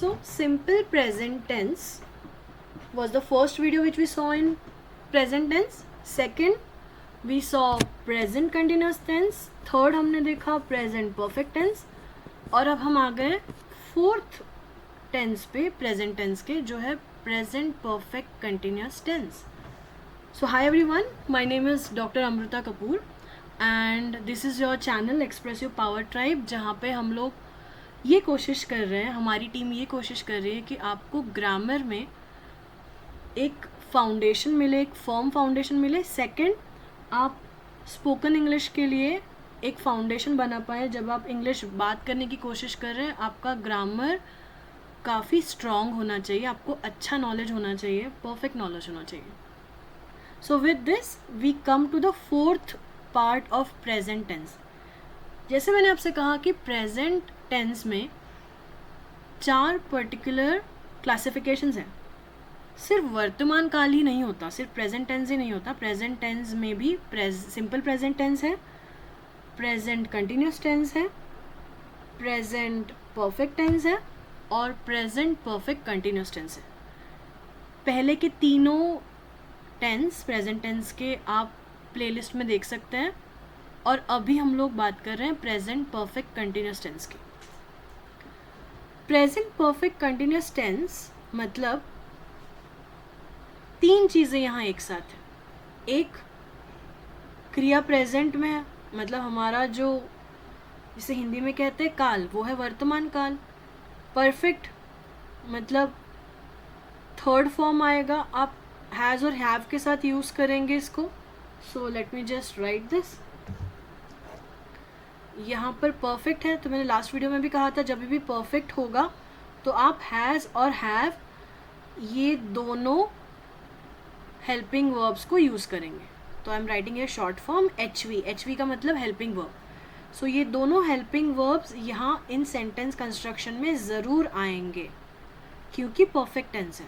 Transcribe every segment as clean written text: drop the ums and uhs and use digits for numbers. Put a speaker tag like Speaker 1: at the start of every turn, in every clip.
Speaker 1: So simple present tense was the first video which we saw in present tense. Second we saw present continuous tense. Third हमने देखा present perfect tense. और अब हम आ गए fourth tense पे present tense के, जो है present perfect continuous tense. So hi everyone, my name is Dr. Amrita Kapoor and this is your channel Express Your Power Tribe, जहाँ पे हम लोग ये कोशिश कर रहे हैं, हमारी टीम ये कोशिश कर रही है कि आपको ग्रामर में एक फाउंडेशन मिले, एक फर्म फाउंडेशन मिले. सेकंड, आप स्पोकन इंग्लिश के लिए एक फाउंडेशन बना पाए. जब आप इंग्लिश बात करने की कोशिश कर रहे हैं, आपका ग्रामर काफ़ी स्ट्रॉन्ग होना चाहिए, आपको अच्छा नॉलेज होना चाहिए, परफेक्ट नॉलेज होना चाहिए. So with this we come to the fourth part of present tense. जैसे मैंने आपसे कहा कि प्रेजेंट टेंस में 4 पर्टिकुलर क्लासिफिकेशंस हैं. सिर्फ वर्तमान काल ही नहीं होता, सिर्फ प्रेजेंट टेंस ही नहीं होता. प्रेजेंट टेंस में भी सिंपल प्रेजेंट टेंस है, प्रेजेंट कंटिन्यूस टेंस है, प्रेजेंट परफेक्ट टेंस है और प्रेजेंट परफेक्ट कंटिन्यूस टेंस है. पहले के तीनों टेंस प्रेजेंट टेंस के आप प्लेलिस्ट में देख सकते हैं. और अभी हम लोग बात कर रहे हैं प्रेजेंट परफेक्ट कंटिन्यूस टेंस की. प्रेजेंट परफेक्ट कंटिन्यूस टेंस मतलब 3 चीज़ें यहाँ एक साथ है. एक, क्रिया प्रेजेंट में है, मतलब हमारा जो जिसे हिंदी में कहते हैं काल, वो है वर्तमान काल. परफेक्ट मतलब थर्ड फॉर्म आएगा, आप हैज़ और हैव के साथ यूज़ करेंगे इसको. So let me just right this. यहाँ पर परफेक्ट है, तो मैंने लास्ट वीडियो में भी कहा था जब भी परफेक्ट होगा तो आप हैज़ और हैव ये दोनों हेल्पिंग वर्ब्स को यूज़ करेंगे. तो I am writing a short form H we का मतलब हेल्पिंग वर्ब. सो ये दोनों हेल्पिंग वर्ब्स यहाँ इन सेंटेंस कंस्ट्रक्शन में ज़रूर आएंगे क्योंकि परफेक्ट टेंस है.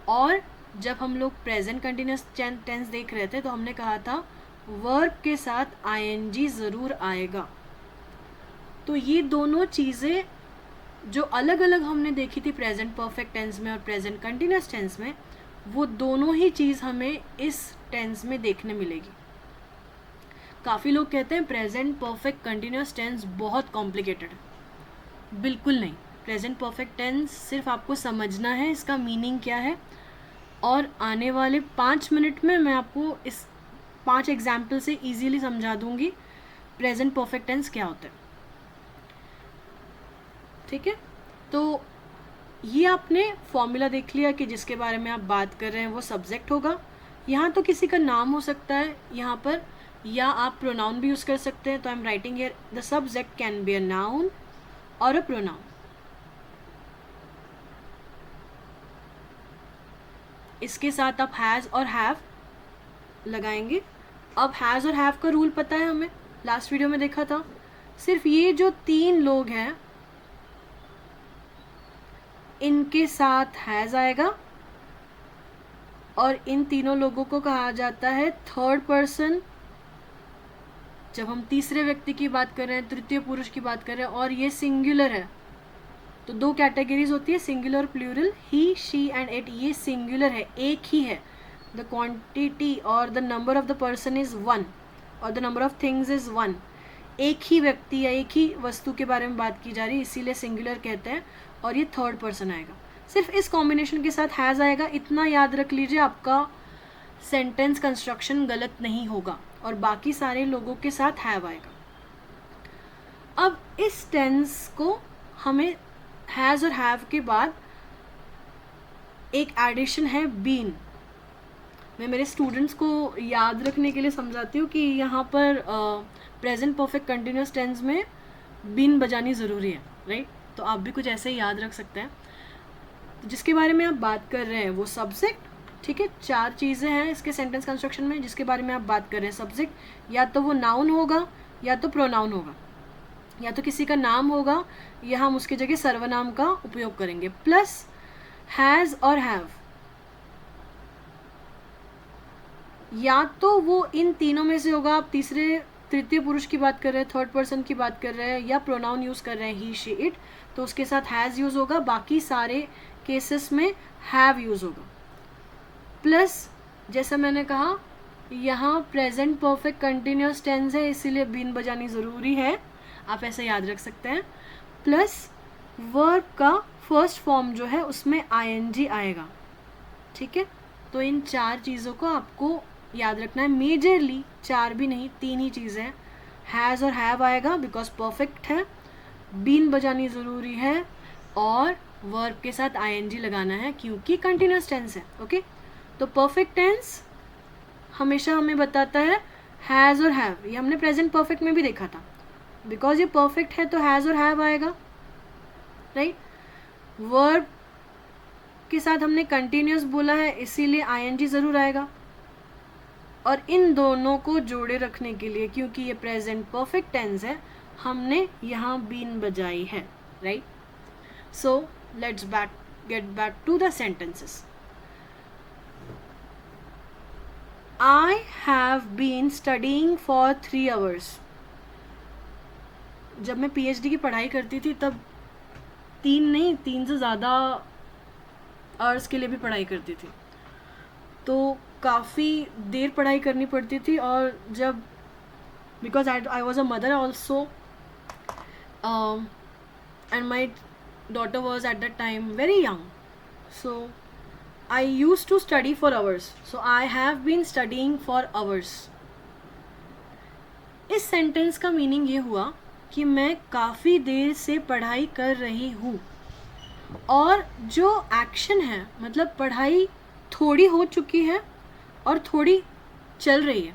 Speaker 1: और जब हम लोग प्रेजेंट कंटिन्यूस टेंस देख रहे थे तो हमने कहा था वर्ब के साथ आईएनजी ज़रूर आएगा. तो ये दोनों चीज़ें जो अलग अलग हमने देखी थी प्रेजेंट परफेक्ट टेंस में और प्रेजेंट कंटिन्यूस टेंस में, वो दोनों ही चीज़ हमें इस टेंस में देखने मिलेगी. काफ़ी लोग कहते हैं प्रेजेंट परफेक्ट कंटिन्यूस टेंस बहुत कॉम्प्लिकेटेड है. बिल्कुल नहीं. प्रेजेंट परफेक्ट टेंस सिर्फ आपको समझना है इसका मीनिंग क्या है. और आने वाले 5 मिनट में मैं आपको इस 5 एग्जाम्पल से ईजीली समझा दूंगी प्रेजेंट परफेक्ट टेंस क्या होता है. ठीक है, तो ये आपने फॉर्मूला देख लिया कि जिसके बारे में आप बात कर रहे हैं वो सब्जेक्ट होगा. यहाँ तो किसी का नाम हो सकता है यहाँ पर, या आप प्रोनाउन भी यूज़ कर सकते हैं. तो I am writing here the subject can be a noun और अ प्रोनाउन. इसके साथ आप हैज़ और हैव लगाएंगे. अब हैज़ और हैव का रूल पता है हमें, लास्ट वीडियो में देखा था. सिर्फ ये जो 3 लोग हैं इनके साथ हैज़ आएगा और इन तीनों लोगों को कहा जाता है थर्ड पर्सन. जब हम तीसरे व्यक्ति की बात कर रहे हैं, तृतीय पुरुष की बात कर रहे हैं और ये सिंगुलर है, तो 2 कैटेगरीज होती है, सिंगुलर और plural. He, she and it ये सिंगुलर है, एक ही है. द क्वांटिटी और the number of the person is 1 और the number of things is 1. एक ही व्यक्ति या एक ही वस्तु के बारे में बात की जा रही है, इसीलिए सिंगुलर कहते हैं. और ये थर्ड पर्सन आएगा. सिर्फ इस कॉम्बिनेशन के साथ हैज़ आएगा, इतना याद रख लीजिए, आपका सेंटेंस कंस्ट्रक्शन गलत नहीं होगा. और बाकी सारे लोगों के साथ हैव आएगा. अब इस टेंस को हमें हैज़ और हैव के बाद एक एडिशन है बीन. मैं मेरे स्टूडेंट्स को याद रखने के लिए समझाती हूँ कि यहाँ पर प्रेजेंट परफेक्ट कंटिन्यूस टेंस में बीन बजानी ज़रूरी है, राइट. तो आप भी कुछ ऐसे ही याद रख सकते हैं. तो जिसके बारे में आप बात कर रहे हैं वो सब्जेक्ट. ठीक है, 4 चीज़ें हैं इसके सेंटेंस कंस्ट्रक्शन में जिसके बारे में आप बात कर रहे हैं. सब्जेक्ट या तो वो नाउन होगा या तो प्रोनाउन होगा, या तो किसी का नाम होगा या हम उसकी जगह सर्वनाम का उपयोग करेंगे. प्लस हैज़ और हैव, या तो वो इन तीनों में से होगा, आप तीसरे तृतीय पुरुष की बात कर रहे हैं, थर्ड पर्सन की बात कर रहे हैं, या प्रोनाउन यूज़ कर रहे हैं ही शी इट, तो उसके साथ हैज़ यूज़ होगा, बाकी सारे केसेस में हैव यूज़ होगा। प्लस जैसा मैंने कहा यहाँ प्रेजेंट परफेक्ट कंटिन्यूस टेंस है, इसीलिए बीन बजानी ज़रूरी है, आप ऐसे याद रख सकते हैं। प्लस वर्ब का फर्स्ट फॉर्म जो है उसमें ing आएगा, ठीक है। तो इन 4 चीज़ों को आपको याद रखना है, मेजरली 4 भी नहीं 3 ही चीज़ें हैं। हैज़ और हैव आएगा बिकॉज परफेक्ट है, बीन बजानी ज़रूरी है, और वर्ब के साथ ing लगाना है क्योंकि कंटिन्यूस टेंस है। ओके, तो परफेक्ट टेंस हमेशा हमें बताता है हैज़ और हैव, ये हमने प्रेजेंट परफेक्ट में भी देखा था, बिकॉज ये परफेक्ट है तो हैज़ और हैव आएगा, राइट। वर्ब के साथ हमने कंटिन्यूस बोला है इसीलिए ing ज़रूर आएगा, और इन दोनों को जोड़े रखने के लिए क्योंकि ये प्रेजेंट परफेक्ट टेंस है हमने यहाँ बीन बजाई है, right. So let's get back to the sentences. I have been studying for 3 hours. जब मैं PhD की पढ़ाई करती थी तब 3 से ज़्यादा आवर्स के लिए भी पढ़ाई करती थी, तो काफ़ी देर पढ़ाई करनी पड़ती थी। और जब because I was a mother also and my daughter was at that time very young, so I used to study for hours. So I have been studying for hours. इस सेंटेंस का मीनिंग ये हुआ कि मैं काफ़ी देर से पढ़ाई कर रही हूँ, और जो एक्शन है मतलब पढ़ाई थोड़ी हो चुकी है और थोड़ी चल रही है,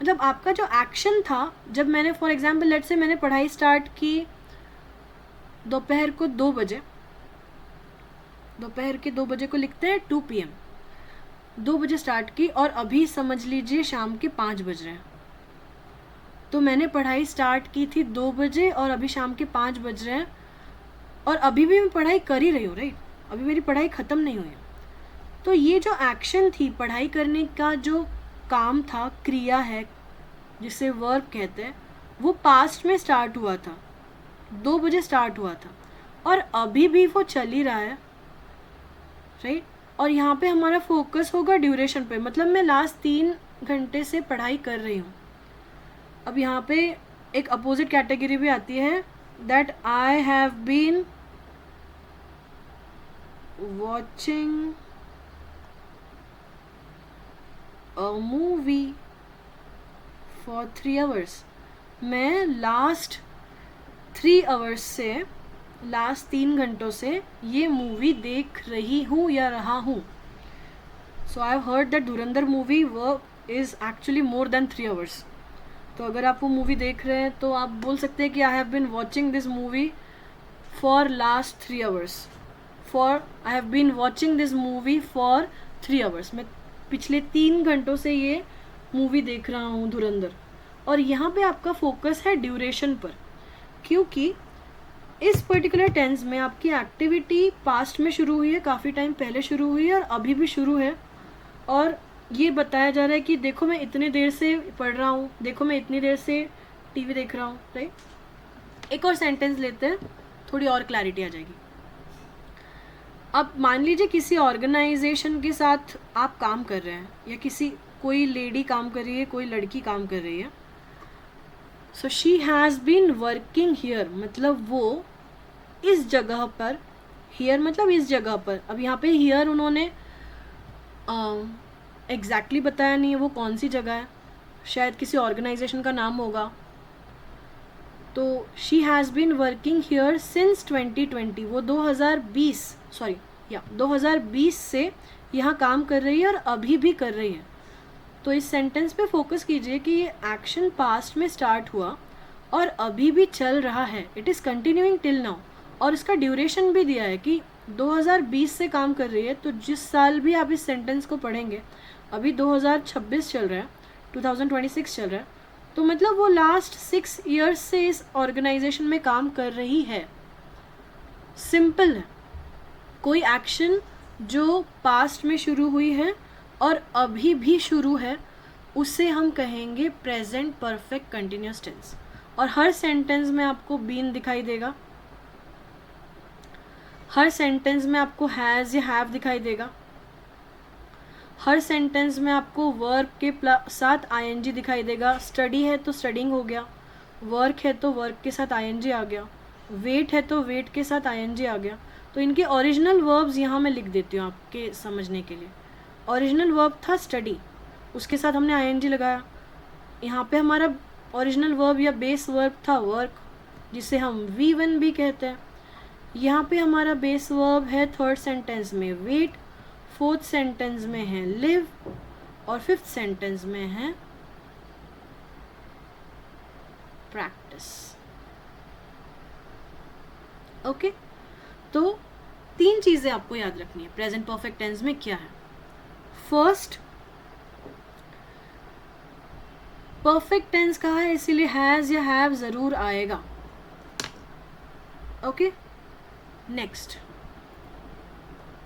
Speaker 1: मतलब आपका जो एक्शन था जब मैंने फॉर एग्जांपल लेट्स से मैंने पढ़ाई स्टार्ट की दोपहर को 2 बजे, दोपहर के 2 बजे को लिखते हैं 2 PM, 2 बजे स्टार्ट की और अभी समझ लीजिए शाम के 5 बज रहे हैं, तो मैंने पढ़ाई स्टार्ट की थी 2 बजे और अभी शाम के 5 बज रहे हैं, और अभी भी मैं पढ़ाई कर ही रही हूँ, राइट, अभी मेरी पढ़ाई ख़त्म नहीं हुई है। तो ये जो एक्शन थी पढ़ाई करने का जो काम था, क्रिया है जिसे वर्ब कहते हैं, वो पास्ट में स्टार्ट हुआ था, 2 बजे स्टार्ट हुआ था और अभी भी वो चल ही रहा है, राइट। और यहाँ पे हमारा फोकस होगा ड्यूरेशन पे, मतलब मैं लास्ट 3 घंटे से पढ़ाई कर रही हूँ। अब यहाँ पे एक अपोजिट कैटेगरी भी आती है, that I have been watching a movie for 3 hours. मैं लास्ट 3 आवर्स से, लास्ट 3 घंटों से ये मूवी देख रही हूँ या रहा हूँ। सो I have heard that Dhurandhar movie work is actually more than 3 hours. तो अगर आप वो मूवी देख रहे हैं तो आप बोल सकते हैं कि I have been watching this movie for last 3 hours, I have been watching this movie for 3 hours. मैं पिछले 3 घंटों से ये मूवी देख रहा हूँ धुरंधर। और यहाँ पे आपका फोकस है ड्यूरेशन पर, क्योंकि इस पर्टिकुलर टेंस में आपकी एक्टिविटी पास्ट में शुरू हुई है, काफ़ी टाइम पहले शुरू हुई है और अभी भी शुरू है, और ये बताया जा रहा है कि देखो मैं इतने देर से पढ़ रहा हूँ, देखो मैं इतनी देर से टीवी देख रहा हूँ, राइट। एक और सेंटेंस लेते हैं, थोड़ी और क्लैरिटी आ जाएगी। अब मान लीजिए किसी ऑर्गेनाइजेशन के साथ आप काम कर रहे हैं, या कोई लेडी काम कर रही है, कोई लड़की काम कर रही है। So she has been working here, मतलब वो इस जगह पर, हियर मतलब इस जगह पर। अब यहाँ पे हियर उन्होंने एग्जैक्टली बताया नहीं है वो कौन सी जगह है, शायद किसी ऑर्गेनाइजेशन का नाम होगा। तो she has been working here since 2020, वो 2020 से यहाँ काम कर रही है और अभी भी कर रही है। तो इस सेंटेंस पे फोकस कीजिए कि ये एक्शन पास्ट में स्टार्ट हुआ और अभी भी चल रहा है, it is continuing till now, और इसका ड्यूरेशन भी दिया है कि 2020 से काम कर रही है। तो जिस साल भी आप इस सेंटेंस को पढ़ेंगे, अभी 2026 चल रहा है, 2026 चल रहा है, तो मतलब वो लास्ट 6 ईयर्स से इस ऑर्गेनाइजेशन में काम कर रही है। सिंपल है, कोई एक्शन जो पास्ट में शुरू हुई है और अभी भी शुरू है, उसे हम कहेंगे प्रेजेंट परफेक्ट कंटिन्यूस टेंस। और हर सेंटेंस में आपको बीन दिखाई देगा, हर सेंटेंस में आपको हैज़ या हैव दिखाई देगा, हर सेंटेंस में आपको वर्ब के साथ आईएनजी दिखाई देगा। स्टडी है तो स्टडिंग हो गया, वर्क है तो वर्क के साथ आईएनजी आ गया, वेट है तो वेट के साथ आईएनजी आ गया। तो इनके ओरिजिनल वर्ब्स यहाँ मैं लिख देती हूँ आपके समझने के लिए। ओरिजिनल वर्ब था स्टडी, उसके साथ हमने आईएनजी लगाया। यहाँ पे हमारा ओरिजिनल वर्ब या बेस वर्ब था वर्क, जिसे हम V1 भी कहते हैं। यहाँ पे हमारा बेस वर्ब है थर्ड सेंटेंस में वेट, फोर्थ सेंटेंस में है लिव, और फिफ्थ सेंटेंस में है प्रैक्टिस। ओके, तो 3 चीज़ें आपको याद रखनी है प्रेजेंट परफेक्ट टेंस में क्या है। फर्स्ट, परफेक्ट टेंस कहा है इसीलिए हैज़ या हैव ज़रूर आएगा। Okay, next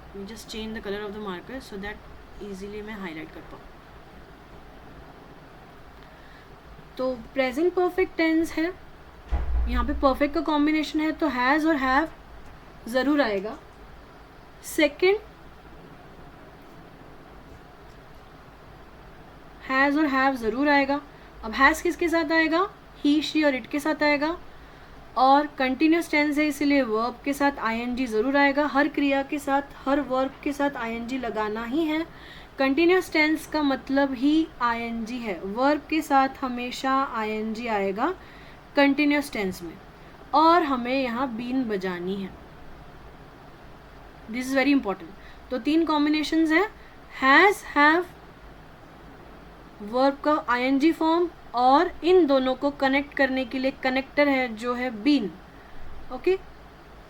Speaker 1: we just change the color of the marker so that easily मैं हाईलाइट कर पाऊँ। तो प्रेजेंट परफेक्ट टेंस है, यहाँ पे परफेक्ट का कॉम्बिनेशन है तो हैज़ और हैव ज़रूर आएगा। सेकंड, हैज़ और हैव ज़रूर आएगा। अब हैज़ किसके साथ आएगा? ही, शी और इट के साथ आएगा। और कंटिन्यूस टेंस है इसीलिए वर्ब के साथ आईएनजी ज़रूर आएगा। हर क्रिया के साथ, हर वर्ब के साथ आईएनजी लगाना ही है। कंटिन्यूस टेंस का मतलब ही आईएनजी है, वर्ब के साथ हमेशा आईएनजी आएगा कंटिन्यूस टेंस में, और हमें यहाँ बीन बजानी है। This is very important. तो 3 कॉम्बिनेशंस है, हैज़, हैव, वर्ब का आईएनजी फॉर्म, और इन दोनों को कनेक्ट करने के लिए कनेक्टर है जो है been. Okay,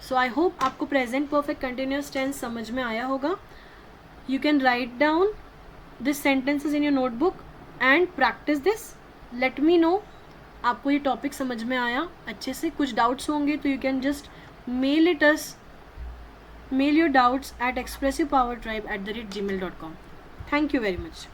Speaker 1: so I hope आपको प्रेजेंट परफेक्ट कंटिन्यूस टेंस समझ में आया होगा। You can write down this sentences in your notebook and practice this. Let me know आपको ये टॉपिक समझ में आया अच्छे से। कुछ डाउट्स होंगे तो you can just mail it us, mail your doubts at expressivepowertribe@gmail.com. Thank you very much.